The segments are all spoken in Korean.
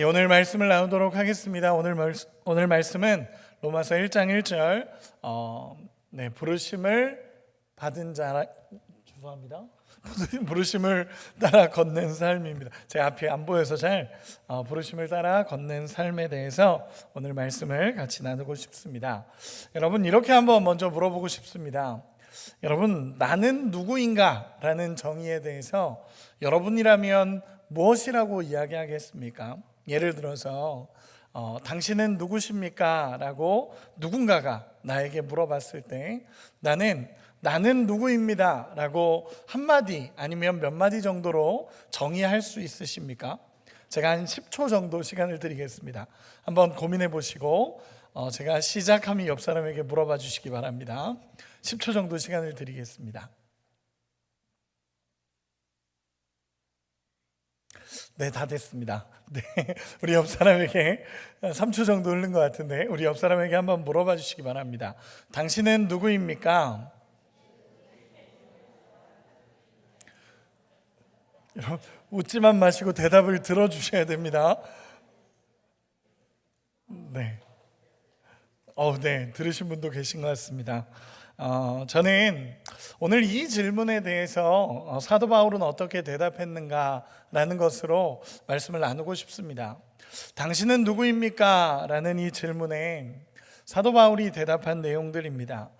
오늘 말씀을 나누도록 하겠습니다. 오늘 말씀은 로마서 1장 1절 부르심을 받은 자라 죄송합니다. 부르심을 따라 걷는 삶입니다. 제 앞이 안 보여서 잘 부르심을 따라 걷는 삶에 대해서 오늘 말씀을 같이 나누고 싶습니다. 여러분, 이렇게 한번 먼저 물어보고 싶습니다. 여러분, 나는 누구인가? 라는 정의에 대해서 여러분이라면 무엇이라고 이야기하겠습니까? 예를 들어서 당신은 누구십니까? 라고 누군가가 나에게 물어봤을 때 나는 누구입니다 라고 한마디 아니면 몇 마디 정도로 정의할 수 있으십니까? 제가 한 10초 정도 시간을 드리겠습니다. 한번 고민해 보시고 제가 시작하면 옆 사람에게 물어봐 주시기 바랍니다. 10초 정도 시간을 드리겠습니다. 네, 다 됐습니다. 네, 우리 옆 사람에게 3초 정도 흐른 것 같은데 우리 옆 사람에게 한번 물어봐 주시기 바랍니다. 당신은 누구입니까? 여러분, 웃지만 마시고 대답을 들어주셔야 됩니다. 네, 네, 들으신 분도 계신 것 같습니다. 저는 오늘 이 질문에 대해서 사도 바울은 어떻게 대답했는가라는 것으로 말씀을 나누고 싶습니다. 당신은 누구입니까? 라는 이 질문에 사도 바울이 대답한 내용들입니다.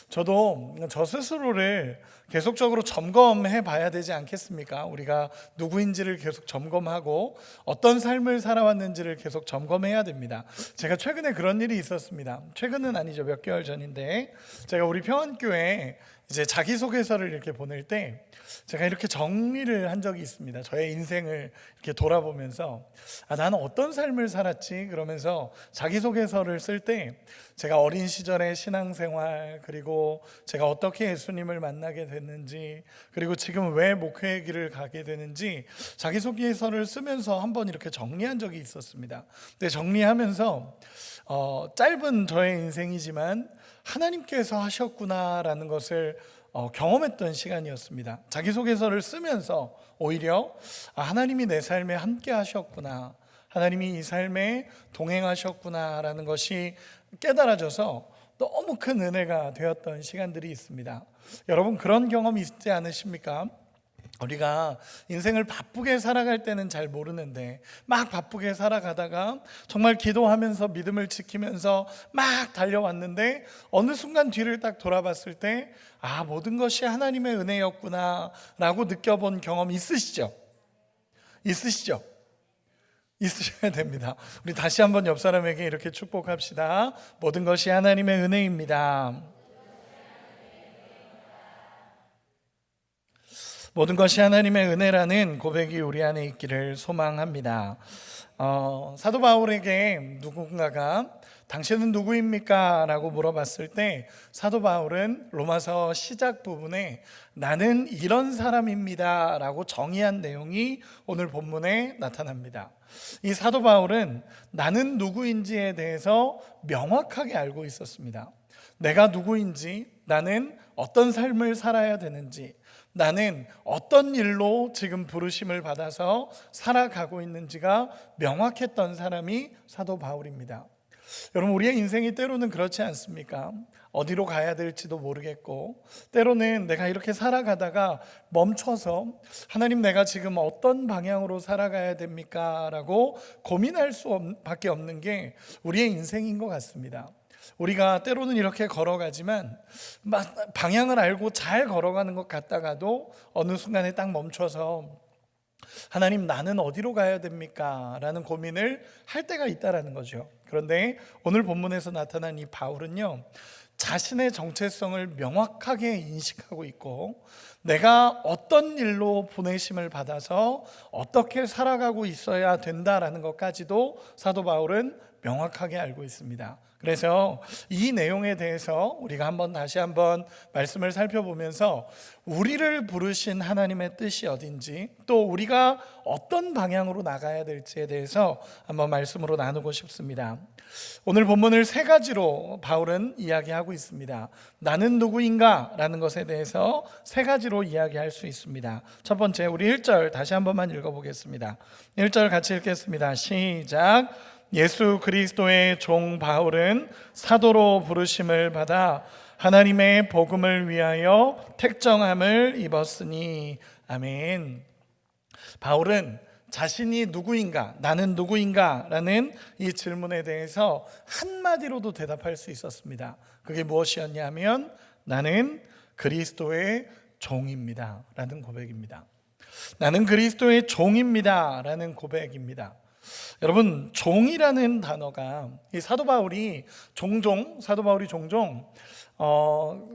저도 저 스스로를 계속적으로 점검해 봐야 되지 않겠습니까? 우리가 누구인지를 계속 점검하고 어떤 삶을 살아왔는지를 계속 점검해야 됩니다. 제가 최근에 그런 일이 있었습니다. 최근은 아니죠. 몇 개월 전인데 제가 우리 평안교회 이제 자기소개서를 이렇게 보낼 때 제가 이렇게 정리를 한 적이 있습니다. 저의 인생을 이렇게 돌아보면서 나는 어떤 삶을 살았지? 그러면서 자기소개서를 쓸 때 제가 어린 시절의 신앙생활, 그리고 제가 어떻게 예수님을 만나게 됐는지, 그리고 지금 왜 목회의 길을 가게 되는지 자기소개서를 쓰면서 한번 이렇게 정리한 적이 있었습니다. 근데 정리하면서 짧은 저의 인생이지만 하나님께서 하셨구나라는 것을 경험했던 시간이었습니다. 자기소개서를 쓰면서 오히려 하나님이 내 삶에 함께 하셨구나, 하나님이 이 삶에 동행하셨구나라는 것이 깨달아져서 너무 큰 은혜가 되었던 시간들이 있습니다. 여러분, 그런 경험 있지 않으십니까? 우리가 인생을 바쁘게 살아갈 때는 잘 모르는데 막 바쁘게 살아가다가 정말 기도하면서 믿음을 지키면서 막 달려왔는데 어느 순간 뒤를 딱 돌아봤을 때 모든 것이 하나님의 은혜였구나 라고 느껴본 경험 있으시죠? 있으셔야 됩니다. 우리 다시 한번 옆 사람에게 이렇게 축복합시다. 모든 것이 하나님의 은혜입니다. 모든 것이 하나님의 은혜라는 고백이 우리 안에 있기를 소망합니다. 사도 바울에게 누군가가 당신은 누구입니까? 라고 물어봤을 때 사도 바울은 로마서 시작 부분에 나는 이런 사람입니다 라고 정의한 내용이 오늘 본문에 나타납니다. 이 사도 바울은 나는 누구인지에 대해서 명확하게 알고 있었습니다. 내가 누구인지, 나는 어떤 삶을 살아야 되는지, 나는 어떤 일로 지금 부르심을 받아서 살아가고 있는지가 명확했던 사람이 사도 바울입니다. 여러분, 우리의 인생이 때로는 그렇지 않습니까? 어디로 가야 될지도 모르겠고, 때로는 내가 이렇게 살아가다가 멈춰서 하나님, 내가 지금 어떤 방향으로 살아가야 됩니까? 라고 고민할 수밖에 없는 게 우리의 인생인 것 같습니다. 우리가 때로는 이렇게 걸어가지만 방향을 알고 잘 걸어가는 것 같다가도 어느 순간에 딱 멈춰서 하나님, 나는 어디로 가야 됩니까? 라는 고민을 할 때가 있다라는 거죠. 그런데 오늘 본문에서 나타난 이 바울은요, 자신의 정체성을 명확하게 인식하고 있고 내가 어떤 일로 보내심을 받아서 어떻게 살아가고 있어야 된다라는 것까지도 사도 바울은 명확하게 알고 있습니다. 그래서 이 내용에 대해서 우리가 다시 한번 말씀을 살펴보면서 우리를 부르신 하나님의 뜻이 어딘지, 또 우리가 어떤 방향으로 나가야 될지에 대해서 한번 말씀으로 나누고 싶습니다. 오늘 본문을 세 가지로 바울은 이야기하고 있습니다. 나는 누구인가? 라는 것에 대해서 세 가지로 이야기할 수 있습니다. 첫 번째, 우리 1절 다시 한 번만 읽어보겠습니다. 1절 같이 읽겠습니다. 시작. 예수 그리스도의 종 바울은 사도로 부르심을 받아 하나님의 복음을 위하여 택정함을 입었으니. 아멘. 바울은 자신이 누구인가, 나는 누구인가 라는 이 질문에 대해서 한마디로도 대답할 수 있었습니다. 그게 무엇이었냐면 나는 그리스도의 종입니다 라는 고백입니다. 나는 그리스도의 종입니다 라는 고백입니다. 여러분, 종이라는 단어가 이 사도 바울이 종종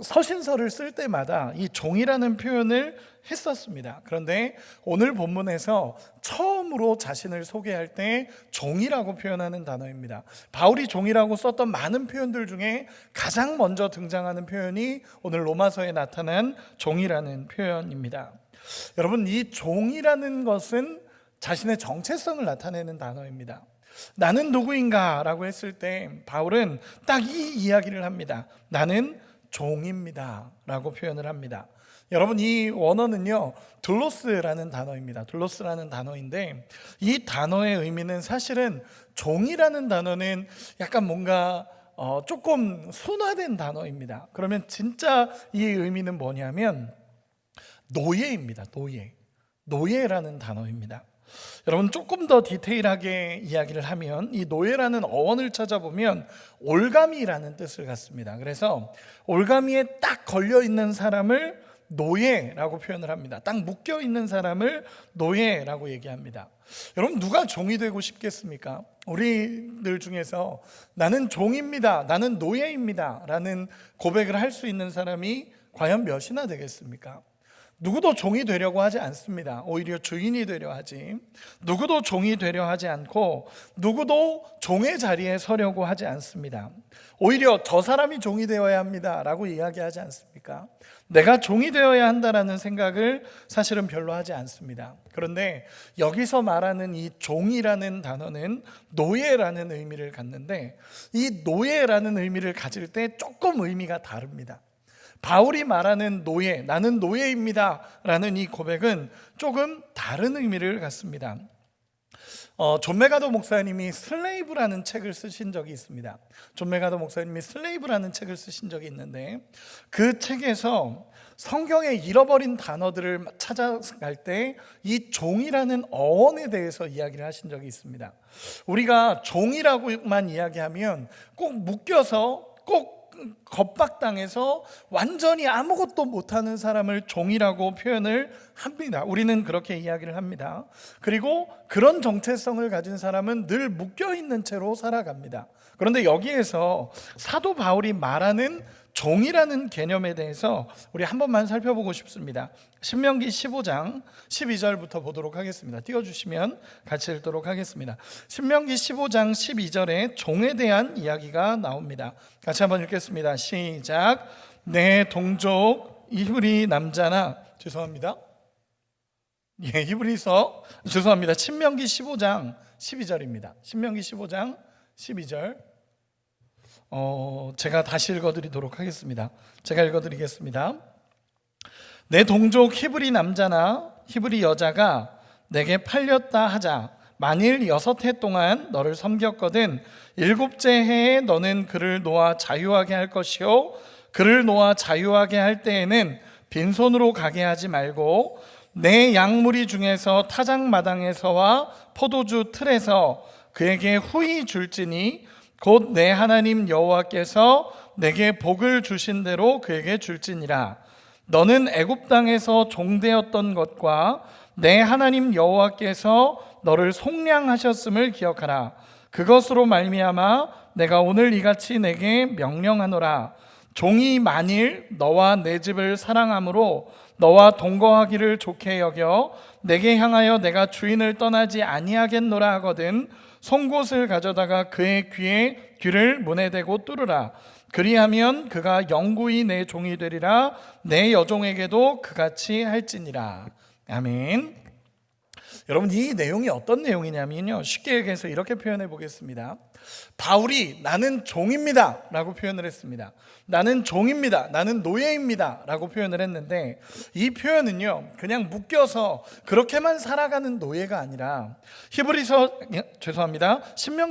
서신서를 쓸 때마다 이 종이라는 표현을 했었습니다. 그런데 오늘 본문에서 처음으로 자신을 소개할 때 종이라고 표현하는 단어입니다. 바울이 종이라고 썼던 많은 표현들 중에 가장 먼저 등장하는 표현이 오늘 로마서에 나타난 종이라는 표현입니다. 여러분, 이 종이라는 것은 자신의 정체성을 나타내는 단어입니다. 나는 누구인가 라고 했을 때 바울은 딱 이 이야기를 합니다. 나는 종입니다 라고 표현을 합니다. 여러분, 이 원어는요 둘로스라는 단어입니다. 둘로스라는 단어인데 이 단어의 의미는 사실은 종이라는 단어는 약간 뭔가 조금 순화된 단어입니다. 그러면 진짜 이 의미는 뭐냐면 노예입니다. 노예라는 단어입니다. 여러분, 조금 더 디테일하게 이야기를 하면 이 노예라는 어원을 찾아보면 올가미라는 뜻을 갖습니다. 그래서 올가미에 딱 걸려있는 사람을 노예라고 표현을 합니다. 딱 묶여있는 사람을 노예라고 얘기합니다. 여러분, 누가 종이 되고 싶겠습니까? 우리들 중에서 나는 종입니다, 나는 노예입니다 라는 고백을 할 수 있는 사람이 과연 몇이나 되겠습니까? 누구도 종이 되려고 하지 않습니다. 오히려 주인이 되려 하지. 누구도 종이 되려 하지 않고 누구도 종의 자리에 서려고 하지 않습니다. 오히려 저 사람이 종이 되어야 합니다 라고 이야기하지 않습니까? 내가 종이 되어야 한다라는 생각을 사실은 별로 하지 않습니다. 그런데 여기서 말하는 이 종이라는 단어는 노예라는 의미를 갖는데 이 노예라는 의미를 가질 때 조금 의미가 다릅니다. 바울이 말하는 노예, 나는 노예입니다 라는 이 고백은 조금 다른 의미를 갖습니다. 존 메가더 목사님이 슬레이브라는 책을 쓰신 적이 있습니다. 존 메가더 목사님이 슬레이브라는 책을 쓰신 적이 있는데 그 책에서 성경에 잃어버린 단어들을 찾아갈 때 이 종이라는 어원에 대해서 이야기를 하신 적이 있습니다. 우리가 종이라고만 이야기하면 꼭 묶여서 꼭 겁박당해서 완전히 아무것도 못하는 사람을 종이라고 표현을 합니다. 우리는 그렇게 이야기를 합니다. 그리고 그런 정체성을 가진 사람은 늘 묶여있는 채로 살아갑니다. 그런데 여기에서 사도 바울이 말하는 종이라는 개념에 대해서 우리 한 번만 살펴보고 싶습니다. 신명기 15장 12절부터 보도록 하겠습니다. 띄워주시면 같이 읽도록 하겠습니다. 신명기 15장 12절에 종에 대한 이야기가 나옵니다. 같이 한번 읽겠습니다. 시작. 내 동족 히브리 남자나 신명기 15장 12절입니다. 신명기 15장 12절. 제가 다시 읽어드리도록 하겠습니다. 제가 읽어드리겠습니다. 내 동족 히브리 남자나 히브리 여자가 내게 팔렸다 하자. 만일 6해 동안 너를 섬겼거든 7째 해에 너는 그를 놓아 자유하게 할 것이요 그를 놓아 자유하게 할 때에는 빈손으로 가게 하지 말고 내 양무리 중에서 타작마당에서와 포도주 틀에서 그에게 후히 줄지니 곧 내 하나님 여호와께서 내게 복을 주신 대로 그에게 줄지니라. 너는 애굽 땅에서 종되었던 것과 내 하나님 여호와께서 너를 속량하셨음을 기억하라. 그것으로 말미암아 내가 오늘 이같이 내게 명령하노라. 종이 만일 너와 내 집을 사랑함으로 너와 동거하기를 좋게 여겨 내게 향하여 내가 주인을 떠나지 아니하겠노라 하거든 송곳을 가져다가 그의 귀에 귀를 문에 대고 뚫으라. 그리하면 그가 영구히 내 종이 되리라. 내 여종에게도 그같이 할지니라. 아멘. 여러분, 이 내용이 어떤 내용이냐면요, 쉽게 얘기해서 이렇게 표현해 보겠습니다. 바울이 나는 종입니다 라고 표현을 했습니다. 나는 종입니다, 나는 노예입니다 라고 표현을 했는데, 이 표현은요 그냥 묶여서 그렇게만 살아가는 노예가 아니라 신명기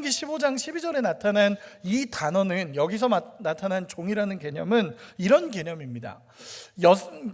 15장 12절에 나타난 이 단어는, 여기서 나타난 종이라는 개념은 이런 개념입니다.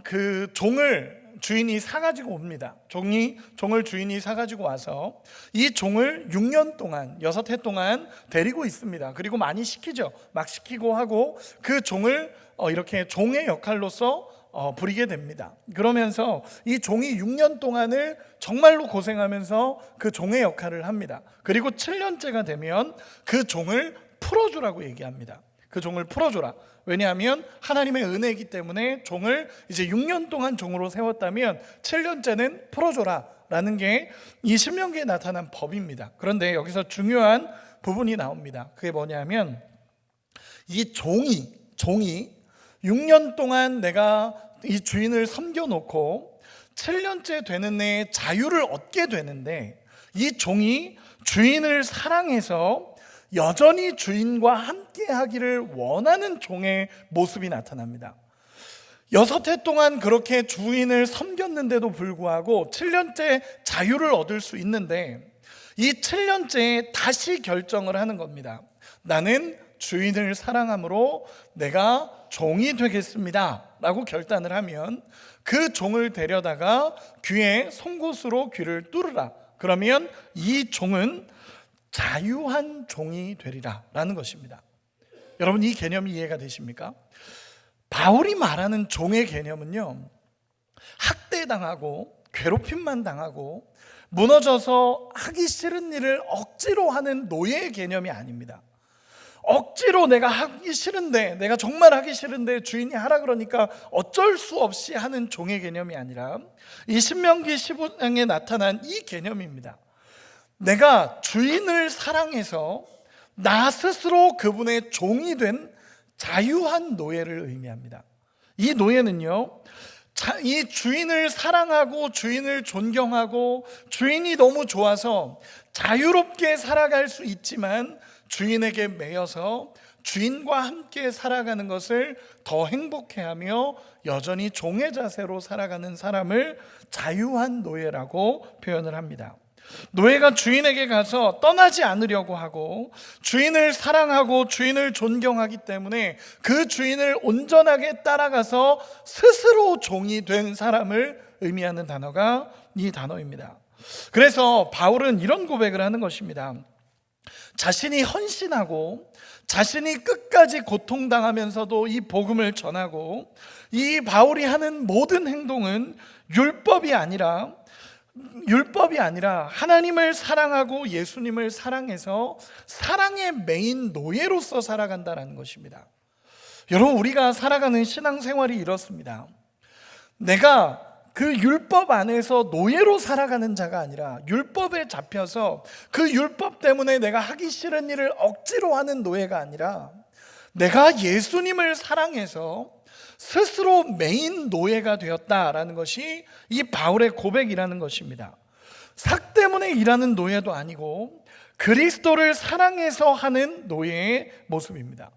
그 종을 주인이 사가지고 옵니다. 종을 주인이 사가지고 와서 이 종을 6년 동안, 6해 동안 데리고 있습니다. 그리고 많이 시키죠. 막 시키고 하고 그 종을 이렇게 종의 역할로서 부리게 됩니다. 그러면서 이 종이 6년 동안을 정말로 고생하면서 그 종의 역할을 합니다. 그리고 7년째가 되면 그 종을 풀어주라고 얘기합니다. 그 종을 풀어줘라. 왜냐하면 하나님의 은혜이기 때문에 종을 이제 6년 동안 종으로 세웠다면 7년째는 풀어줘라 라는 게 이 신명기에 나타난 법입니다. 그런데 여기서 중요한 부분이 나옵니다. 그게 뭐냐면 이 종이 6년 동안 내가 이 주인을 섬겨놓고 7년째 되는 해에 자유를 얻게 되는데, 이 종이 주인을 사랑해서 여전히 주인과 함께 하기를 원하는 종의 모습이 나타납니다. 6해 동안 그렇게 주인을 섬겼는데도 불구하고 7년째 자유를 얻을 수 있는데, 이 7년째에 다시 결정을 하는 겁니다. 나는 주인을 사랑함으로 내가 종이 되겠습니다 라고 결단을 하면 그 종을 데려다가 귀에 송곳으로 귀를 뚫으라. 그러면 이 종은 자유한 종이 되리라 라는 것입니다. 여러분, 이 개념이 이해가 되십니까? 바울이 말하는 종의 개념은요, 학대당하고 괴롭힘만 당하고 무너져서 하기 싫은 일을 억지로 하는 노예의 개념이 아닙니다. 억지로 내가 하기 싫은데, 내가 정말 하기 싫은데 주인이 하라 그러니까 어쩔 수 없이 하는 종의 개념이 아니라 이 신명기 15장에 나타난 이 개념입니다. 내가 주인을 사랑해서 나 스스로 그분의 종이 된 자유한 노예를 의미합니다. 이 노예는요, 이 주인을 사랑하고 주인을 존경하고 주인이 너무 좋아서 자유롭게 살아갈 수 있지만 주인에게 매여서 주인과 함께 살아가는 것을 더 행복해하며 여전히 종의 자세로 살아가는 사람을 자유한 노예라고 표현을 합니다. 노예가 주인에게 가서 떠나지 않으려고 하고 주인을 사랑하고 주인을 존경하기 때문에 그 주인을 온전하게 따라가서 스스로 종이 된 사람을 의미하는 단어가 이 단어입니다. 그래서 바울은 이런 고백을 하는 것입니다. 자신이 헌신하고 자신이 끝까지 고통당하면서도 이 복음을 전하고 이 바울이 하는 모든 행동은 율법이 아니라 하나님을 사랑하고 예수님을 사랑해서 사랑의 메인 노예로서 살아간다는 것입니다. 여러분, 우리가 살아가는 신앙생활이 이렇습니다. 내가 그 율법 안에서 노예로 살아가는 자가 아니라 율법에 잡혀서 그 율법 때문에 내가 하기 싫은 일을 억지로 하는 노예가 아니라 내가 예수님을 사랑해서 스스로 메인 노예가 되었다라는 것이 이 바울의 고백이라는 것입니다. 삭 때문에 일하는 노예도 아니고 그리스도를 사랑해서 하는 노예의 모습입니다.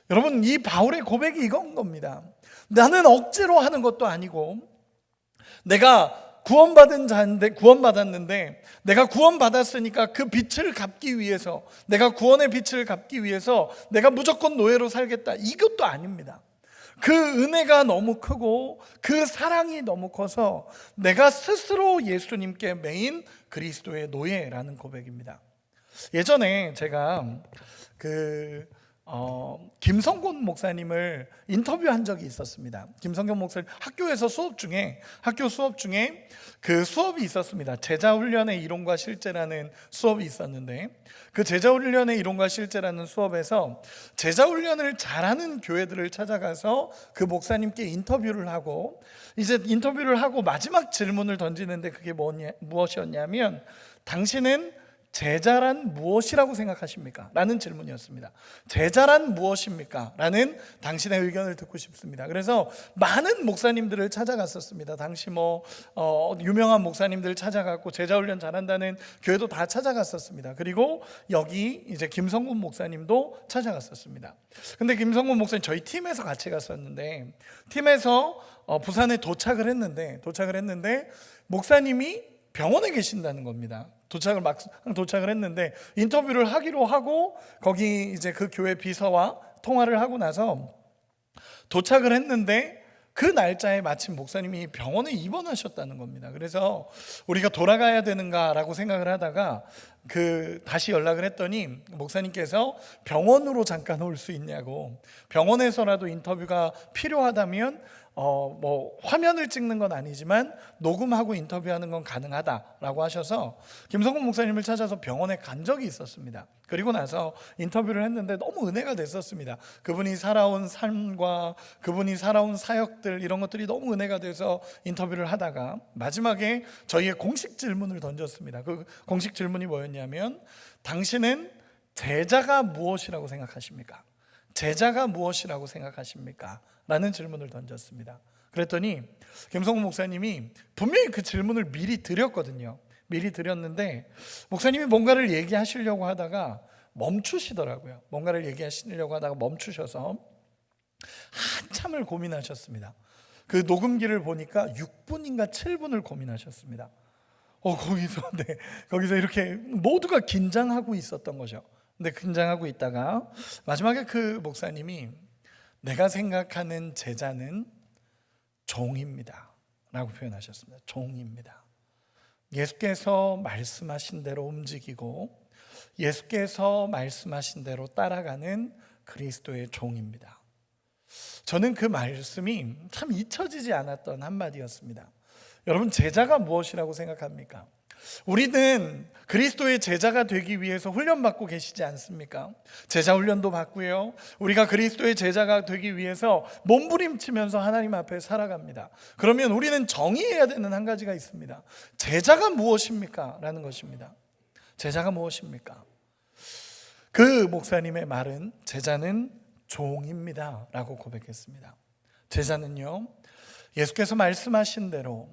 여러분, 이 바울의 고백이 이건 겁니다. 나는 억지로 하는 것도 아니고 내가 구원받았는데 내가 구원받았으니까 그 빛을 갚기 위해서, 내가 구원의 빛을 갚기 위해서 내가 무조건 노예로 살겠다, 이것도 아닙니다. 그 은혜가 너무 크고 그 사랑이 너무 커서 내가 스스로 예수님께 매인 그리스도의 노예라는 고백입니다. 예전에 제가 김성곤 목사님을 인터뷰한 적이 있었습니다. 김성곤 목사님 학교 수업 중에 그 수업이 있었습니다. 제자훈련의 이론과 실제라는 수업이 있었는데, 그 제자훈련의 이론과 실제라는 수업에서 제자훈련을 잘하는 교회들을 찾아가서 그 목사님께 인터뷰를 하고, 이제 인터뷰를 하고 마지막 질문을 던지는데 그게 무엇이었냐면, 당신은 제자란 무엇이라고 생각하십니까? 라는 질문이었습니다. 제자란 무엇입니까? 라는 당신의 의견을 듣고 싶습니다. 그래서 많은 목사님들을 찾아갔었습니다. 당시 유명한 목사님들 찾아갔고, 제자훈련 잘한다는 교회도 다 찾아갔었습니다. 그리고 여기 이제 김성곤 목사님도 찾아갔었습니다. 근데 김성곤 목사님 저희 팀에서 같이 갔었는데, 팀에서 부산에 도착을 했는데 목사님이 병원에 계신다는 겁니다. 도착을 했는데 인터뷰를 하기로 하고, 거기 이제 그 교회 비서와 통화를 하고 나서 도착을 했는데 그 날짜에 마침 목사님이 병원에 입원하셨다는 겁니다. 그래서 우리가 돌아가야 되는가라고 생각을 하다가 다시 연락을 했더니 목사님께서 병원으로 잠깐 올 수 있냐고, 병원에서라도 인터뷰가 필요하다면 화면을 찍는 건 아니지만 녹음하고 인터뷰하는 건 가능하다라고 하셔서 김성곤 목사님을 찾아서 병원에 간 적이 있었습니다. 그리고 나서 인터뷰를 했는데 너무 은혜가 됐었습니다. 그분이 살아온 삶과 그분이 살아온 사역들, 이런 것들이 너무 은혜가 돼서 인터뷰를 하다가 마지막에 저희의 공식 질문을 던졌습니다. 그 공식 질문이 뭐였냐면, 당신은 제자가 무엇이라고 생각하십니까? 제자가 무엇이라고 생각하십니까? 라는 질문을 던졌습니다. 그랬더니 김성훈 목사님이 분명히 그 질문을 미리 드렸거든요. 미리 드렸는데 목사님이 뭔가를 얘기하시려고 하다가 멈추시더라고요. 뭔가를 얘기하시려고 하다가 멈추셔서 한참을 고민하셨습니다. 그 녹음기를 보니까 6분인가 7분을 고민하셨습니다. 거기서 이렇게 모두가 긴장하고 있었던 거죠. 근데 긴장하고 있다가 마지막에 그 목사님이, 내가 생각하는 제자는 종입니다 라고 표현하셨습니다. 종입니다. 예수께서 말씀하신 대로 움직이고 예수께서 말씀하신 대로 따라가는 그리스도의 종입니다. 저는 그 말씀이 참 잊혀지지 않았던 한마디였습니다. 여러분, 제자가 무엇이라고 생각합니까? 우리는 그리스도의 제자가 되기 위해서 훈련받고 계시지 않습니까? 제자 훈련도 받고요, 우리가 그리스도의 제자가 되기 위해서 몸부림치면서 하나님 앞에 살아갑니다. 그러면 우리는 정의해야 되는 한 가지가 있습니다. 제자가 무엇입니까? 라는 것입니다. 제자가 무엇입니까? 그 목사님의 말은 제자는 종입니다 라고 고백했습니다. 제자는요, 예수께서 말씀하신 대로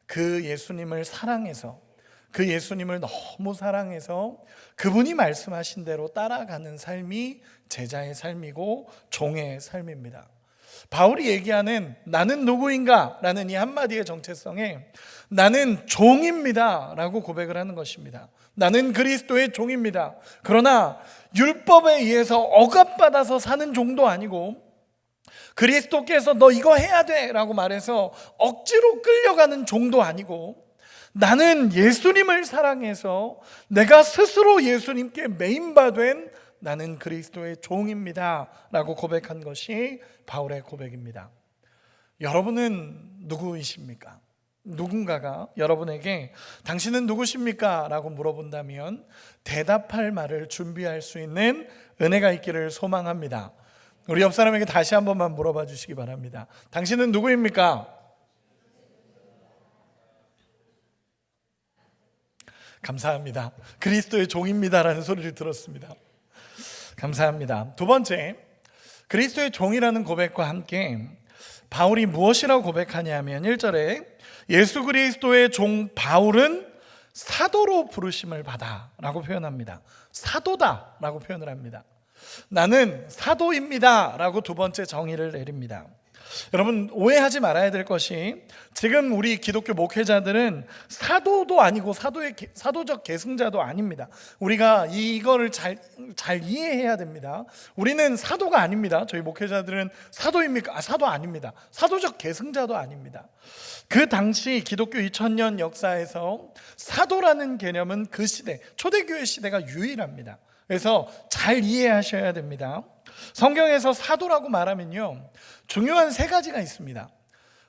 그 예수님을 사랑해서, 그 예수님을 너무 사랑해서 그분이 말씀하신 대로 따라가는 삶이 제자의 삶이고 종의 삶입니다. 바울이 얘기하는 나는 누구인가? 라는 이 한마디의 정체성에 나는 종입니다 라고 고백을 하는 것입니다. 나는 그리스도의 종입니다. 그러나 율법에 의해서 억압받아서 사는 종도 아니고, 그리스도께서 너 이거 해야 돼 라고 말해서 억지로 끌려가는 종도 아니고, 나는 예수님을 사랑해서 내가 스스로 예수님께 메인바된 나는 그리스도의 종입니다 라고 고백한 것이 바울의 고백입니다. 여러분은 누구이십니까? 누군가가 여러분에게 당신은 누구십니까? 라고 물어본다면 대답할 말을 준비할 수 있는 은혜가 있기를 소망합니다. 우리 옆 사람에게 다시 한 번만 물어봐 주시기 바랍니다. 당신은 누구입니까? 감사합니다. 그리스도의 종입니다라는 소리를 들었습니다. 감사합니다. 두 번째, 그리스도의 종이라는 고백과 함께 바울이 무엇이라고 고백하냐면 1절에 예수 그리스도의 종 바울은 사도로 부르심을 받아 라고 표현합니다. 사도다 라고 표현을 합니다. 나는 사도입니다 라고 두 번째 정의를 내립니다. 여러분, 오해하지 말아야 될 것이, 지금 우리 기독교 목회자들은 사도도 아니고 사도적 계승자도 아닙니다. 우리가 이거를 잘 이해해야 됩니다. 우리는 사도가 아닙니다. 저희 목회자들은 사도입니까? 사도 아닙니다. 사도적 계승자도 아닙니다. 그 당시 기독교 2000년 역사에서 사도라는 개념은 그 시대, 초대교회 시대가 유일합니다. 그래서 잘 이해하셔야 됩니다. 성경에서 사도라고 말하면요, 중요한 세 가지가 있습니다.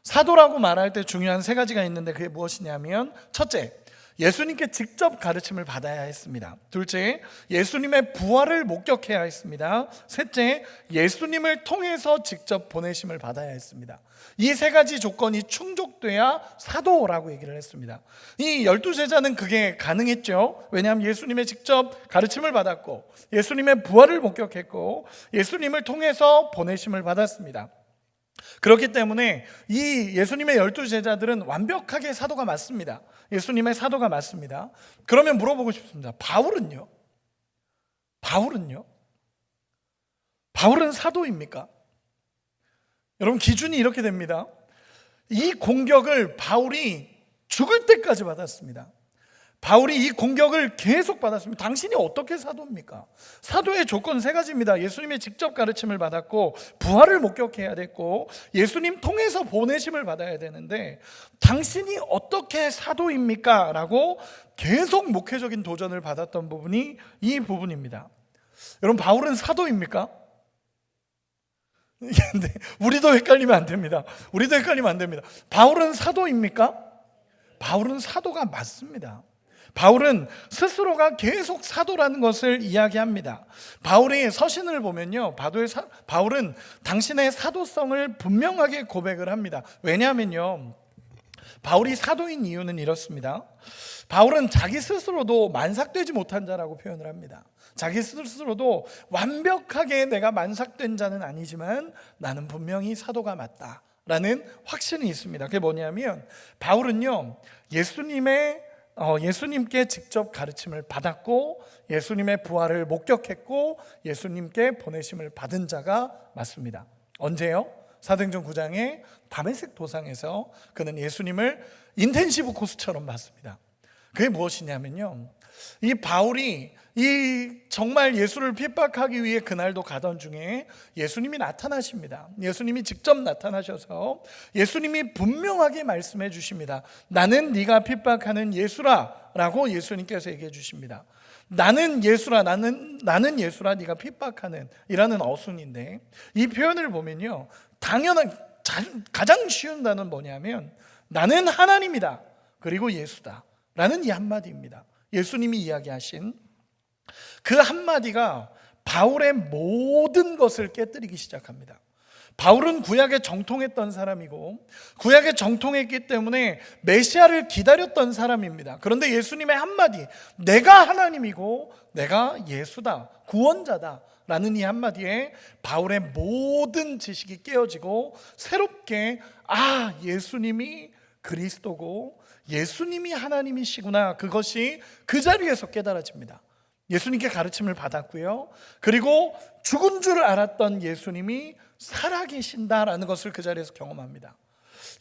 사도라고 말할 때 중요한 세 가지가 있는데 그게 무엇이냐면, 첫째, 예수님께 직접 가르침을 받아야 했습니다. 둘째, 예수님의 부활을 목격해야 했습니다. 셋째, 예수님을 통해서 직접 보내심을 받아야 했습니다. 이 세 가지 조건이 충족돼야 사도라고 얘기를 했습니다. 이 12제자는 그게 가능했죠. 왜냐하면 예수님의 직접 가르침을 받았고, 예수님의 부활을 목격했고, 예수님을 통해서 보내심을 받았습니다. 그렇기 때문에 이 예수님의 12제자들은 완벽하게 사도가 맞습니다. 예수님의 사도가 맞습니다. 그러면 물어보고 싶습니다. 바울은요? 바울은 사도입니까? 여러분, 기준이 이렇게 됩니다. 이 공격을 바울이 죽을 때까지 받았습니다. 바울이 이 공격을 계속 받았습니다. 당신이 어떻게 사도입니까? 사도의 조건 세 가지입니다. 예수님의 직접 가르침을 받았고, 부활을 목격해야 됐고, 예수님 통해서 보내심을 받아야 되는데, 당신이 어떻게 사도입니까? 라고 계속 목회적인 도전을 받았던 부분이 이 부분입니다. 여러분, 바울은 사도입니까? 근데 우리도 헷갈리면 안 됩니다. 바울은 사도입니까? 바울은 사도가 맞습니다. 바울은 스스로가 계속 사도라는 것을 이야기합니다. 바울의 서신을 보면요, 바울은 당신의 사도성을 분명하게 고백을 합니다. 왜냐하면요, 바울이 사도인 이유는 이렇습니다. 바울은 자기 스스로도 만삭되지 못한 자라고 표현을 합니다. 자기 스스로도 완벽하게 내가 만삭된 자는 아니지만 나는 분명히 사도가 맞다 라는 확신이 있습니다. 그게 뭐냐면, 바울은요, 예수님께 직접 가르침을 받았고, 예수님의 부활을 목격했고, 예수님께 보내심을 받은 자가 맞습니다. 언제요? 사도행전 9장의 다메섹 도상에서 그는 예수님을 인텐시브 코스처럼 봤습니다. 그게 무엇이냐면요, 이 바울이 정말 예수를 핍박하기 위해 그날도 가던 중에 예수님이 나타나십니다. 예수님이 직접 나타나셔서 예수님이 분명하게 말씀해 주십니다. 나는 네가 핍박하는 예수라 라고 예수님께서 얘기해 주십니다. 나는 예수라, 나는 예수라, 네가 핍박하는 이라는 어순인데, 이 표현을 보면요, 가장 쉬운 단어는 뭐냐면 나는 하나님이다 그리고 예수다 라는 이 한마디입니다. 예수님이 이야기하신 그 한마디가 바울의 모든 것을 깨뜨리기 시작합니다. 바울은 구약에 정통했던 사람이고, 구약에 정통했기 때문에 메시아를 기다렸던 사람입니다. 그런데 예수님의 한마디, 내가 하나님이고 내가 예수다, 구원자다 라는 이 한마디에 바울의 모든 지식이 깨어지고, 새롭게 예수님이 그리스도고 예수님이 하나님이시구나, 그것이 그 자리에서 깨달아집니다. 예수님께 가르침을 받았고요, 그리고 죽은 줄 알았던 예수님이 살아계신다라는 것을 그 자리에서 경험합니다.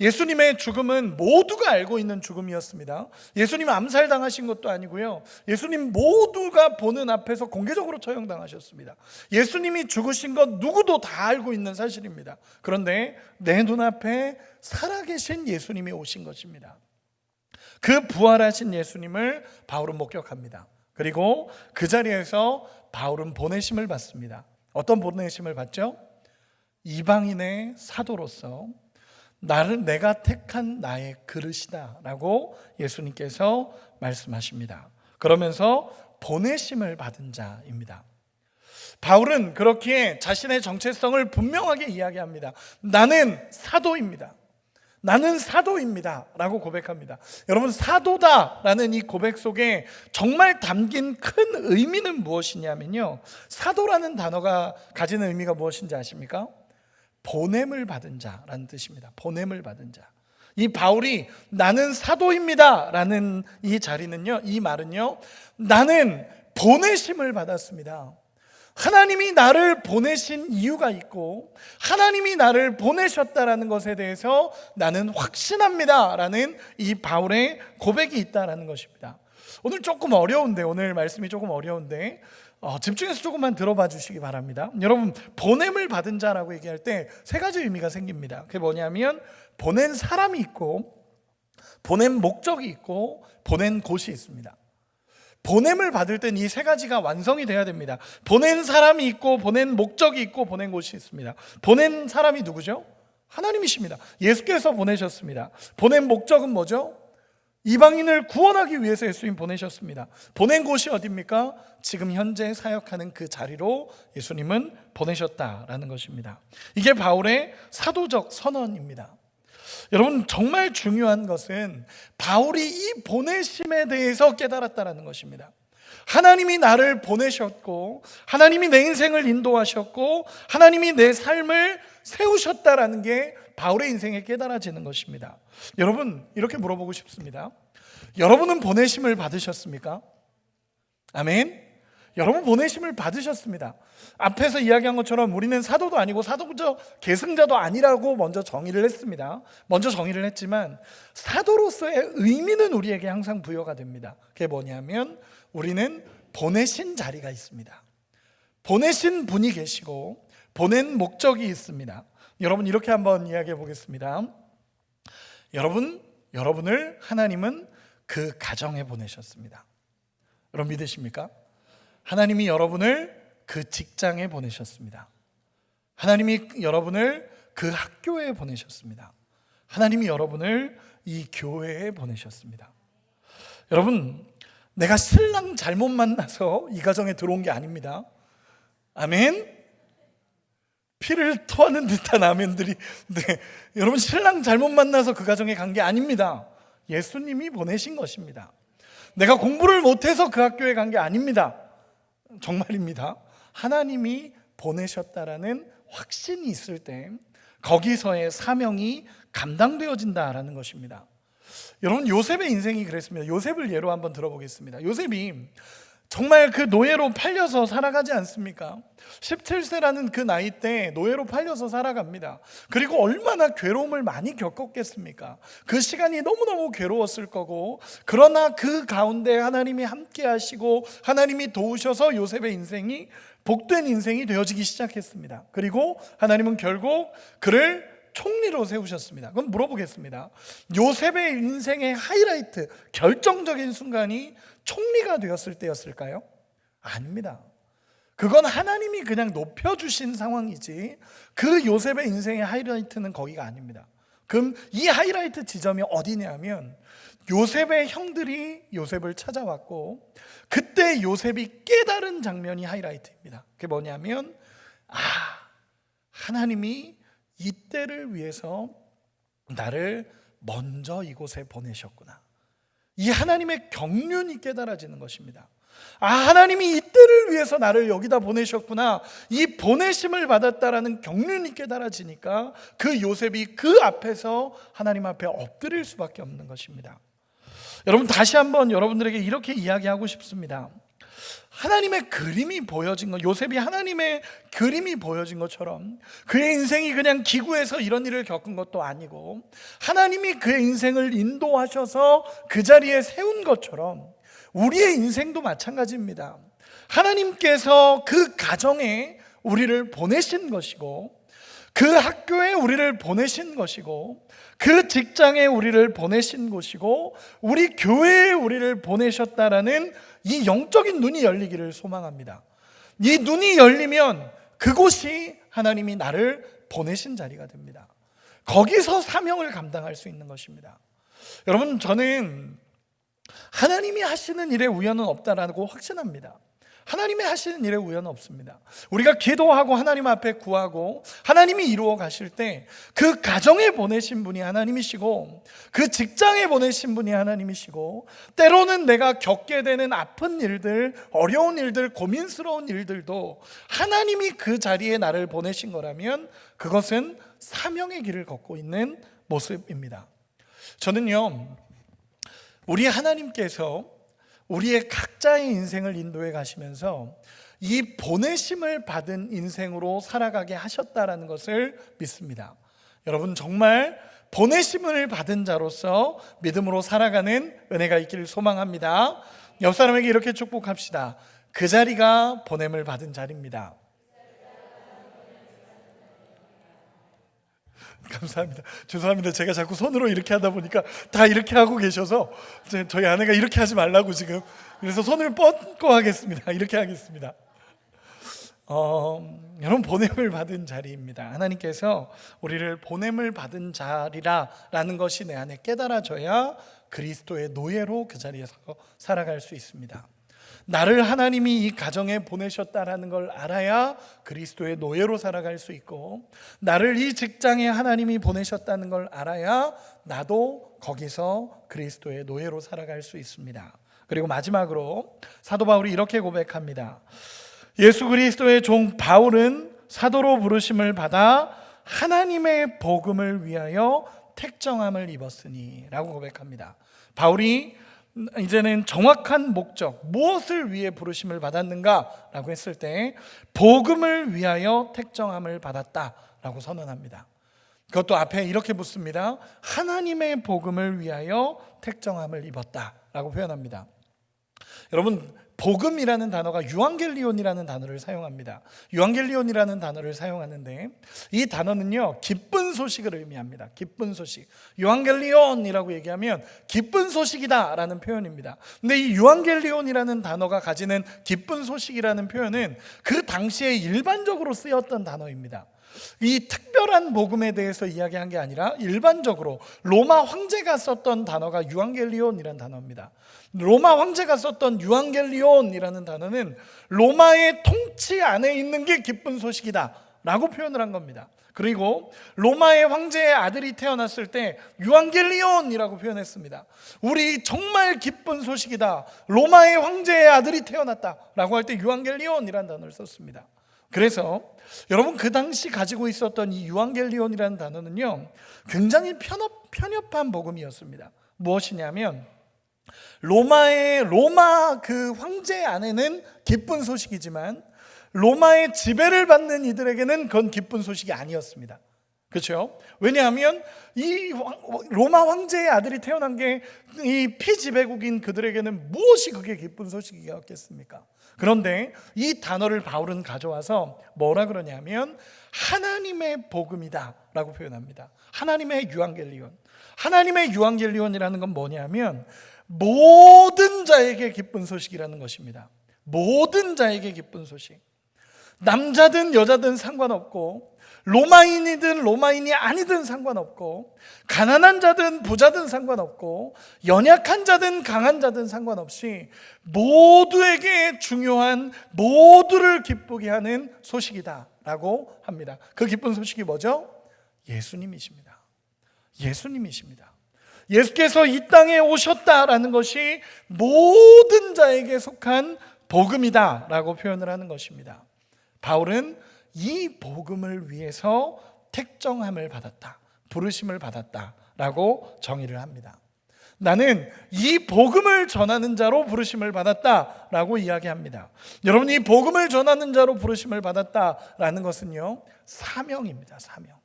예수님의 죽음은 모두가 알고 있는 죽음이었습니다. 예수님 암살당하신 것도 아니고요, 예수님 모두가 보는 앞에서 공개적으로 처형당하셨습니다. 예수님이 죽으신 것 누구도 다 알고 있는 사실입니다. 그런데 내 눈앞에 살아계신 예수님이 오신 것입니다. 그 부활하신 예수님을 바울은 목격합니다. 그리고 그 자리에서 바울은 보내심을 받습니다. 어떤 보내심을 받죠? 이방인의 사도로서 내가 택한 나의 그릇이다 라고 예수님께서 말씀하십니다. 그러면서 보내심을 받은 자입니다. 바울은 그렇게 자신의 정체성을 분명하게 이야기합니다. 나는 사도입니다 라고 고백합니다. 여러분, 사도다라는 이 고백 속에 정말 담긴 큰 의미는 무엇이냐면요, 사도라는 단어가 가지는 의미가 무엇인지 아십니까? 보냄을 받은 자라는 뜻입니다. 보냄을 받은 자. 이 바울이 나는 사도입니다 라는 이 자리는요, 이 말은요, 나는 보내심을 받았습니다. 하나님이 나를 보내신 이유가 있고, 하나님이 나를 보내셨다라는 것에 대해서 나는 확신합니다 라는 이 바울의 고백이 있다라는 것입니다. 오늘 말씀이 조금 어려운데 집중해서 조금만 들어봐 주시기 바랍니다. 여러분, 보냄을 받은 자라고 얘기할 때 세 가지 의미가 생깁니다. 그게 뭐냐면, 보낸 사람이 있고, 보낸 목적이 있고, 보낸 곳이 있습니다. 보냄을 받을 땐 이 세 가지가 완성이 돼야 됩니다. 보낸 사람이 있고, 보낸 목적이 있고, 보낸 곳이 있습니다. 보낸 사람이 누구죠? 하나님이십니다. 예수께서 보내셨습니다. 보낸 목적은 뭐죠? 이방인을 구원하기 위해서 예수님 보내셨습니다. 보낸 곳이 어디입니까? 지금 현재 사역하는 그 자리로 예수님은 보내셨다라는 것입니다. 이게 바울의 사도적 선언입니다. 여러분, 정말 중요한 것은 바울이 이 보내심에 대해서 깨달았다는 것입니다. 하나님이 나를 보내셨고, 하나님이 내 인생을 인도하셨고, 하나님이 내 삶을 세우셨다라는 게 바울의 인생에 깨달아지는 것입니다. 여러분, 이렇게 물어보고 싶습니다. 여러분은 보내심을 받으셨습니까? 아멘. 여러분 보내심을 받으셨습니다. 앞에서 이야기한 것처럼 우리는 사도도 아니고 사도적 계승자도 아니라고 먼저 정의를 했습니다. 먼저 정의를 했지만 사도로서의 의미는 우리에게 항상 부여가 됩니다. 그게 뭐냐면 우리는 보내신 자리가 있습니다. 보내신 분이 계시고 보낸 목적이 있습니다. 여러분, 이렇게 한번 이야기해 보겠습니다. 여러분을 하나님은 그 가정에 보내셨습니다. 여러분 믿으십니까? 하나님이 여러분을 그 직장에 보내셨습니다. 하나님이 여러분을 그 학교에 보내셨습니다. 하나님이 여러분을 이 교회에 보내셨습니다. 여러분, 내가 신랑 잘못 만나서 이 가정에 들어온 게 아닙니다. 아멘. 피를 토하는 듯한 아멘들이. 네, 여러분, 신랑 잘못 만나서 그 가정에 간 게 아닙니다. 예수님이 보내신 것입니다. 내가 공부를 못해서 그 학교에 간 게 아닙니다. 정말입니다. 하나님이 보내셨다라는 확신이 있을 때 거기서의 사명이 감당되어진다라는 것입니다. 여러분, 요셉의 인생이 그랬습니다. 요셉을 예로 한번 들어보겠습니다. 요셉이 정말 그 노예로 팔려서 살아가지 않습니까? 17세라는 그 나이 때 노예로 팔려서 살아갑니다. 그리고 얼마나 괴로움을 많이 겪었겠습니까? 그 시간이 너무너무 괴로웠을 거고, 그러나 그 가운데 하나님이 함께 하시고 하나님이 도우셔서 요셉의 인생이 복된 인생이 되어지기 시작했습니다. 그리고 하나님은 결국 그를 총리로 세우셨습니다. 그럼 물어보겠습니다. 요셉의 인생의 하이라이트, 결정적인 순간이 총리가 되었을 때였을까요? 아닙니다. 그건 하나님이 그냥 높여주신 상황이지 그 요셉의 인생의 하이라이트는 거기가 아닙니다. 그럼 이 하이라이트 지점이 어디냐면 요셉의 형들이 요셉을 찾아왔고 그때 요셉이 깨달은 장면이 하이라이트입니다. 그게 뭐냐면 하나님이 이때를 위해서 나를 먼저 이곳에 보내셨구나. 이 하나님의 경륜이 깨달아지는 것입니다. 하나님이 이때를 위해서 나를 여기다 보내셨구나. 이 보내심을 받았다라는 경륜이 깨달아지니까 그 요셉이 그 앞에서 하나님 앞에 엎드릴 수밖에 없는 것입니다. 여러분, 다시 한번 여러분들에게 이렇게 이야기하고 싶습니다. 하나님의 그림이 보여진 것, 요셉이 하나님의 그림이 보여진 것처럼 그의 인생이 그냥 기구에서 이런 일을 겪은 것도 아니고 하나님이 그의 인생을 인도하셔서 그 자리에 세운 것처럼 우리의 인생도 마찬가지입니다. 하나님께서 그 가정에 우리를 보내신 것이고 그 학교에 우리를 보내신 것이고 그 직장에 우리를 보내신 곳이고 우리 교회에 우리를 보내셨다라는 이 영적인 눈이 열리기를 소망합니다. 이 눈이 열리면 그곳이 하나님이 나를 보내신 자리가 됩니다. 거기서 사명을 감당할 수 있는 것입니다. 여러분, 저는 하나님이 하시는 일에 우연은 없다라고 확신합니다. 하나님이 하시는 일에 우연은 없습니다. 우리가 기도하고 하나님 앞에 구하고 하나님이 이루어 가실 때 그 가정에 보내신 분이 하나님이시고 그 직장에 보내신 분이 하나님이시고 때로는 내가 겪게 되는 아픈 일들, 어려운 일들, 고민스러운 일들도 하나님이 그 자리에 나를 보내신 거라면 그것은 사명의 길을 걷고 있는 모습입니다. 저는요, 우리 하나님께서 우리의 각자의 인생을 인도해 가시면서 이 보내심을 받은 인생으로 살아가게 하셨다라는 것을 믿습니다. 여러분, 정말 보내심을 받은 자로서 믿음으로 살아가는 은혜가 있기를 소망합니다. 옆 사람에게 이렇게 축복합시다. 그 자리가 보냄을 받은 자리입니다. 감사합니다. 죄송합니다. 제가 자꾸 손으로 이렇게 하다 보니까 다 이렇게 하고 계셔서 저희 아내가 이렇게 하지 말라고 지금, 그래서 손을 뻗고 하겠습니다. 이렇게 하겠습니다. 여러분, 보냄을 받은 자리입니다. 하나님께서 우리를 보냄을 받은 자리라는 것이 내 안에 깨달아져야 그리스도의 노예로 그 자리에서 살아갈 수 있습니다. 나를 하나님이 이 가정에 보내셨다라는 걸 알아야 그리스도의 노예로 살아갈 수 있고, 나를 이 직장에 하나님이 보내셨다는 걸 알아야 나도 거기서 그리스도의 노예로 살아갈 수 있습니다. 그리고 마지막으로 사도 바울이 이렇게 고백합니다. 예수 그리스도의 종 바울은 사도로 부르심을 받아 하나님의 복음을 위하여 택정함을 입었으니 라고 고백합니다. 바울이 이제는 정확한 목적, 무엇을 위해 부르심을 받았는가 라고 했을 때 복음을 위하여 택정함을 받았다라고 선언합니다. 그것도 앞에 이렇게 붙습니다. 하나님의 복음을 위하여 택정함을 입었다라고 표현합니다. 여러분, 복음이라는 단어가 유앙겔리온이라는 단어를 사용합니다. 유앙겔리온이라는 단어를 사용하는데 이 단어는요, 기쁜 소식을 의미합니다. 기쁜 소식. 유앙겔리온이라고 얘기하면 기쁜 소식이다 라는 표현입니다. 근데 이 유앙겔리온이라는 단어가 가지는 기쁜 소식이라는 표현은 그 당시에 일반적으로 쓰였던 단어입니다. 이 특별한 복음에 대해서 이야기한 게 아니라 일반적으로 로마 황제가 썼던 단어가 유앙겔리온이라는 단어입니다. 로마 황제가 썼던 유앙겔리온이라는 단어는 로마의 통치 안에 있는 게 기쁜 소식이다 라고 표현을 한 겁니다. 그리고 로마의 황제의 아들이 태어났을 때 유앙겔리온이라고 표현했습니다. 우리 정말 기쁜 소식이다, 로마의 황제의 아들이 태어났다 라고 할 때 유앙겔리온이라는 단어를 썼습니다. 그래서 여러분, 그 당시 가지고 있었던 이 유앙겔리온이라는 단어는요, 굉장히 편협한 복음이었습니다. 무엇이냐면 로마 그 황제 안에는 기쁜 소식이지만 로마의 지배를 받는 이들에게는 그건 기쁜 소식이 아니었습니다. 그렇죠? 왜냐하면 이 로마 황제의 아들이 태어난 게 이 피지배국인 그들에게는 무엇이 그게 기쁜 소식이었겠습니까? 그런데 이 단어를 바울은 가져와서 뭐라 그러냐면 하나님의 복음이다 라고 표현합니다. 하나님의 유앙겔리온. 하나님의 유앙겔리온이라는 건 뭐냐면 모든 자에게 기쁜 소식이라는 것입니다. 모든 자에게 기쁜 소식. 남자든 여자든 상관없고, 로마인이든 로마인이 아니든 상관없고, 가난한 자든 부자든 상관없고, 연약한 자든 강한 자든 상관없이 모두에게 중요한, 모두를 기쁘게 하는 소식이다 라고 합니다. 그 기쁜 소식이 뭐죠? 예수님이십니다. 예수님이십니다. 예수께서 이 땅에 오셨다라는 것이 모든 자에게 속한 복음이다 라고 표현을 하는 것입니다. 바울은 이 복음을 위해서 택정함을 받았다, 부르심을 받았다 라고 정의를 합니다. 나는 이 복음을 전하는 자로 부르심을 받았다 라고 이야기합니다. 여러분, 이 복음을 전하는 자로 부르심을 받았다라는 것은요, 사명입니다. 사명.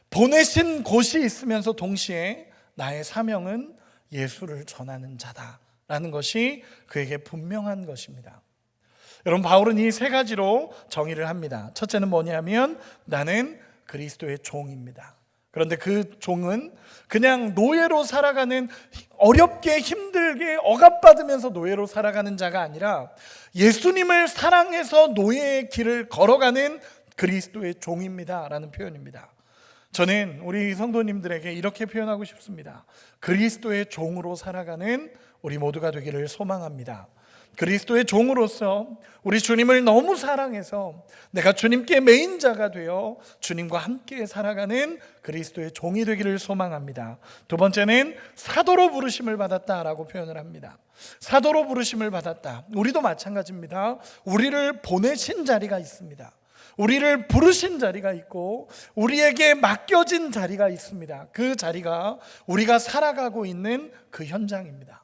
보내신 곳이 있으면서 동시에 나의 사명은 예수를 전하는 자다라는 것이 그에게 분명한 것입니다. 여러분, 바울은 이 세 가지로 정의를 합니다. 첫째는 뭐냐면 나는 그리스도의 종입니다. 그런데 그 종은 그냥 노예로 살아가는, 어렵게 힘들게 억압받으면서 노예로 살아가는 자가 아니라 예수님을 사랑해서 노예의 길을 걸어가는 그리스도의 종입니다 라는 표현입니다. 저는 우리 성도님들에게 이렇게 표현하고 싶습니다. 그리스도의 종으로 살아가는 우리 모두가 되기를 소망합니다. 그리스도의 종으로서 우리 주님을 너무 사랑해서 내가 주님께 매인자가 되어 주님과 함께 살아가는 그리스도의 종이 되기를 소망합니다. 두 번째는 사도로 부르심을 받았다라고 표현을 합니다. 사도로 부르심을 받았다. 우리도 마찬가지입니다. 우리를 보내신 자리가 있습니다. 우리를 부르신 자리가 있고 우리에게 맡겨진 자리가 있습니다. 그 자리가 우리가 살아가고 있는 그 현장입니다.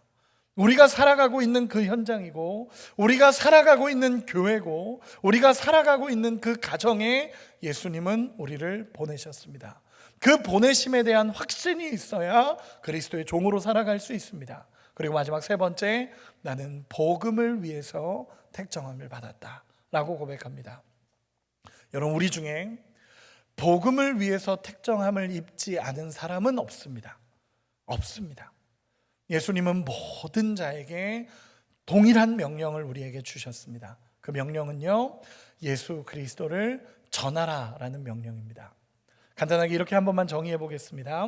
우리가 살아가고 있는 그 현장이고, 우리가 살아가고 있는 교회고, 우리가 살아가고 있는 그 가정에 예수님은 우리를 보내셨습니다. 그 보내심에 대한 확신이 있어야 그리스도의 종으로 살아갈 수 있습니다. 그리고 마지막 세 번째, 나는 복음을 위해서 택정함을 받았다 라고 고백합니다. 여러분, 우리 중에 복음을 위해서 택정함을 입지 않은 사람은 없습니다. 없습니다. 예수님은 모든 자에게 동일한 명령을 우리에게 주셨습니다. 그 명령은요, 예수 그리스도를 전하라라는 명령입니다. 간단하게 이렇게 한 번만 정의해 보겠습니다.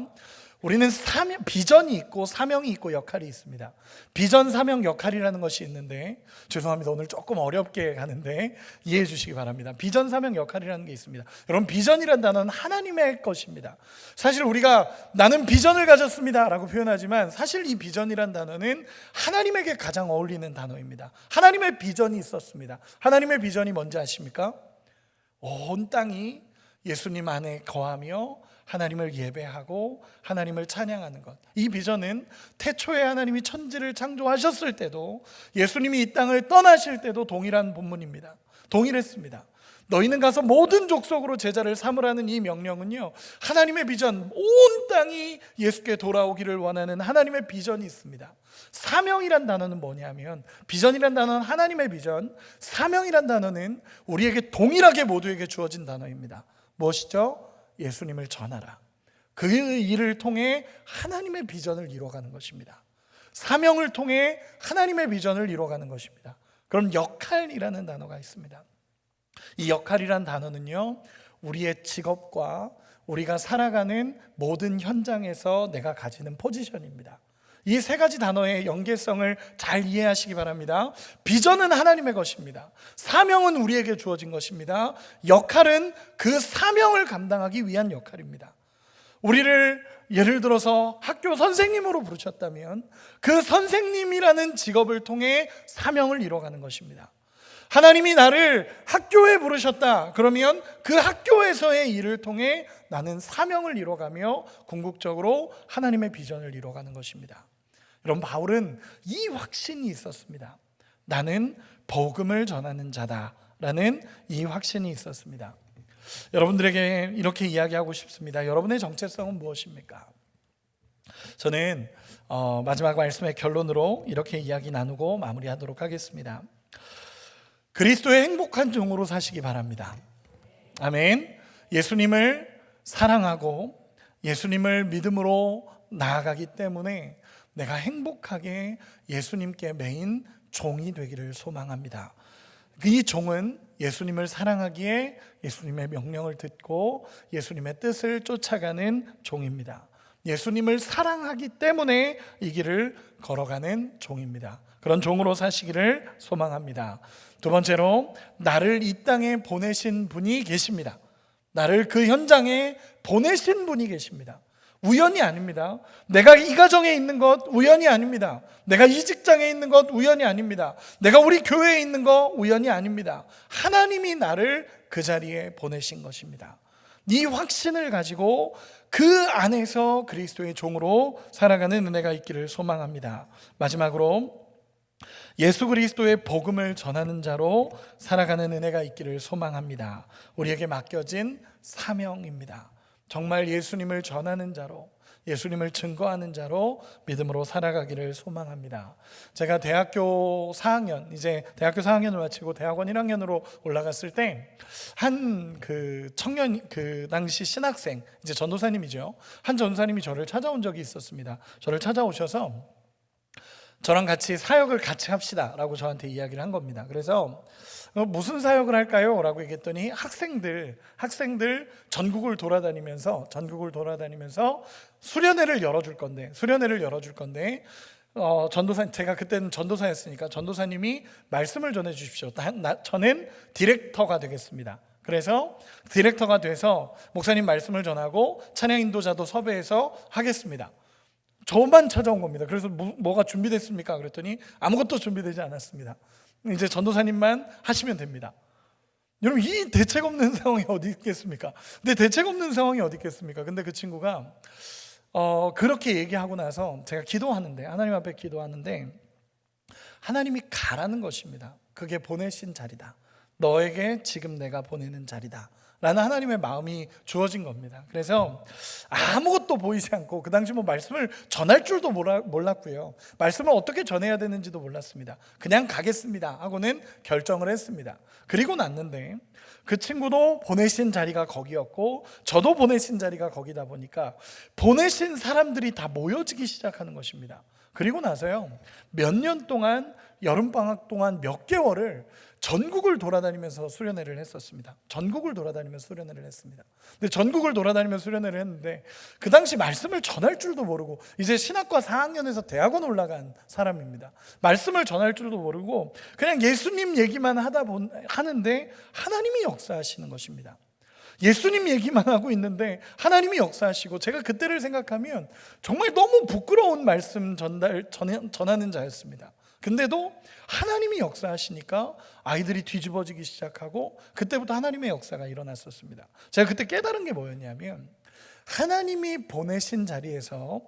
우리는 비전이 있고 사명이 있고 역할이 있습니다. 비전, 사명, 역할이라는 것이 있는데, 죄송합니다. 오늘 조금 어렵게 가는데 이해해 주시기 바랍니다. 비전, 사명, 역할이라는 게 있습니다. 여러분, 비전이라는 단어는 하나님의 것입니다. 사실 우리가 나는 비전을 가졌습니다 라고 표현하지만, 사실 이 비전이라는 단어는 하나님에게 가장 어울리는 단어입니다. 하나님의 비전이 있었습니다. 하나님의 비전이 뭔지 아십니까? 온 땅이 예수님 안에 거하며 하나님을 예배하고 하나님을 찬양하는 것. 이 비전은 태초에 하나님이 천지를 창조하셨을 때도, 예수님이 이 땅을 떠나실 때도 동일한 본문입니다. 동일했습니다. 너희는 가서 모든 족속으로 제자를 삼으라는 이 명령은요, 하나님의 비전, 온 땅이 예수께 돌아오기를 원하는 하나님의 비전이 있습니다. 사명이란 단어는 뭐냐면, 비전이란 단어는 하나님의 비전, 사명이란 단어는 우리에게 동일하게 모두에게 주어진 단어입니다. 무엇이죠? 예수님을 전하라. 그 일을 통해 하나님의 비전을 이루어가는 것입니다. 사명을 통해 하나님의 비전을 이루어가는 것입니다. 그럼 역할이라는 단어가 있습니다. 이 역할이란 단어는요, 우리의 직업과 우리가 살아가는 모든 현장에서 내가 가지는 포지션입니다. 이 세 가지 단어의 연계성을 잘 이해하시기 바랍니다. 비전은 하나님의 것입니다. 사명은 우리에게 주어진 것입니다. 역할은 그 사명을 감당하기 위한 역할입니다. 우리를 예를 들어서 학교 선생님으로 부르셨다면 그 선생님이라는 직업을 통해 사명을 이뤄가는 것입니다. 하나님이 나를 학교에 부르셨다 그러면 그 학교에서의 일을 통해 나는 사명을 이뤄가며 궁극적으로 하나님의 비전을 이뤄가는 것입니다. 여러분, 바울은 이 확신이 있었습니다. 나는 복음을 전하는 자다라는 이 확신이 있었습니다. 여러분들에게 이렇게 이야기하고 싶습니다. 여러분의 정체성은 무엇입니까? 저는 마지막 말씀의 결론으로 이렇게 이야기 나누고 마무리하도록 하겠습니다. 그리스도의 행복한 종으로 사시기 바랍니다. 아멘. 예수님을 사랑하고 예수님을 믿음으로 나아가기 때문에 내가 행복하게 예수님께 매인 종이 되기를 소망합니다. 이 종은 예수님을 사랑하기에 예수님의 명령을 듣고 예수님의 뜻을 쫓아가는 종입니다. 예수님을 사랑하기 때문에 이 길을 걸어가는 종입니다. 그런 종으로 사시기를 소망합니다. 두 번째로, 나를 이 땅에 보내신 분이 계십니다. 나를 그 현장에 보내신 분이 계십니다. 우연이 아닙니다. 내가 이 가정에 있는 것 우연이 아닙니다. 내가 이 직장에 있는 것 우연이 아닙니다. 내가 우리 교회에 있는 것 우연이 아닙니다. 하나님이 나를 그 자리에 보내신 것입니다. 이 확신을 가지고 그 안에서 그리스도의 종으로 살아가는 은혜가 있기를 소망합니다. 마지막으로, 예수 그리스도의 복음을 전하는 자로 살아가는 은혜가 있기를 소망합니다. 우리에게 맡겨진 사명입니다. 정말 예수님을 전하는 자로, 예수님을 증거하는 자로 믿음으로 살아가기를 소망합니다. 제가 대학교 4학년, 이제 대학교 4학년을 마치고 대학원 1학년으로 올라갔을 때 한 그 청년, 그 당시 신학생, 이제 전도사님이죠. 한 전도사님이 저를 찾아온 적이 있었습니다. 저를 찾아오셔서 저랑 같이 사역을 같이 합시다 라고 저한테 이야기를 한 겁니다. 그래서 무슨 사역을 할까요? 라고 얘기했더니 학생들 전국을 돌아다니면서 수련회를 열어줄 건데 제가 그때는 전도사였으니까 전도사님이 말씀을 전해 주십시오. 저는 디렉터가 되겠습니다. 그래서 디렉터가 돼서 목사님 말씀을 전하고 찬양 인도자도 섭외해서 하겠습니다. 저만 찾아온 겁니다. 그래서 뭐가 준비됐습니까? 그랬더니 아무것도 준비되지 않았습니다. 이제 전도사님만 하시면 됩니다. 여러분, 이 대책 없는 상황이 어디 있겠습니까? 근데 대책 없는 상황이 어디 있겠습니까? 근데 그 친구가 그렇게 얘기하고 나서 제가 기도하는데, 하나님 앞에 기도하는데 하나님이 가라는 것입니다. 그게 보내신 자리다. 너에게 지금 내가 보내는 자리다 라는 하나님의 마음이 주어진 겁니다. 그래서 아무것도 보이지 않고, 그 당시 뭐 말씀을 전할 줄도 몰랐고요, 말씀을 어떻게 전해야 되는지도 몰랐습니다. 그냥 가겠습니다 하고는 결정을 했습니다. 그리고 났는데 그 친구도 보내신 자리가 거기였고 저도 보내신 자리가 거기다 보니까 보내신 사람들이 다 모여지기 시작하는 것입니다. 그리고 나서요, 몇 년 동안, 여름방학 동안 몇 개월을 전국을 돌아다니면서 수련회를 했었습니다. 전국을 돌아다니면서 수련회를 했습니다. 근데 전국을 돌아다니면서 수련회를 했는데 그 당시 말씀을 전할 줄도 모르고, 이제 신학과 4학년에서 대학원 올라간 사람입니다. 말씀을 전할 줄도 모르고 그냥 예수님 얘기만 하는데 하나님이 역사하시는 것입니다. 예수님 얘기만 하고 있는데 하나님이 역사하시고, 제가 그때를 생각하면 정말 너무 부끄러운 말씀 전하는 자였습니다. 근데도 하나님이 역사하시니까 아이들이 뒤집어지기 시작하고 그때부터 하나님의 역사가 일어났었습니다. 제가 그때 깨달은 게 뭐였냐면, 하나님이 보내신 자리에서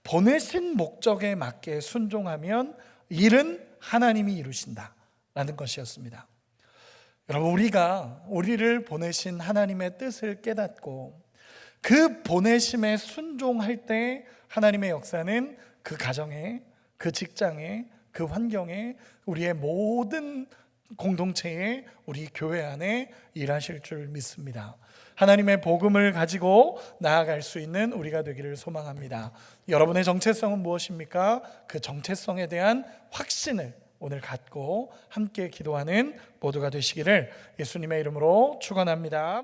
보내신 목적에 맞게 순종하면 일은 하나님이 이루신다라는 것이었습니다. 여러분, 우리를 보내신 하나님의 뜻을 깨닫고 그 보내심에 순종할 때 하나님의 역사는 그 가정에, 그 직장에, 그 환경에, 우리의 모든 공동체에, 우리 교회 안에 일하실 줄 믿습니다. 하나님의 복음을 가지고 나아갈 수 있는 우리가 되기를 소망합니다. 여러분의 정체성은 무엇입니까? 그 정체성에 대한 확신을 오늘 갖고 함께 기도하는 모두가 되시기를 예수님의 이름으로 축원합니다.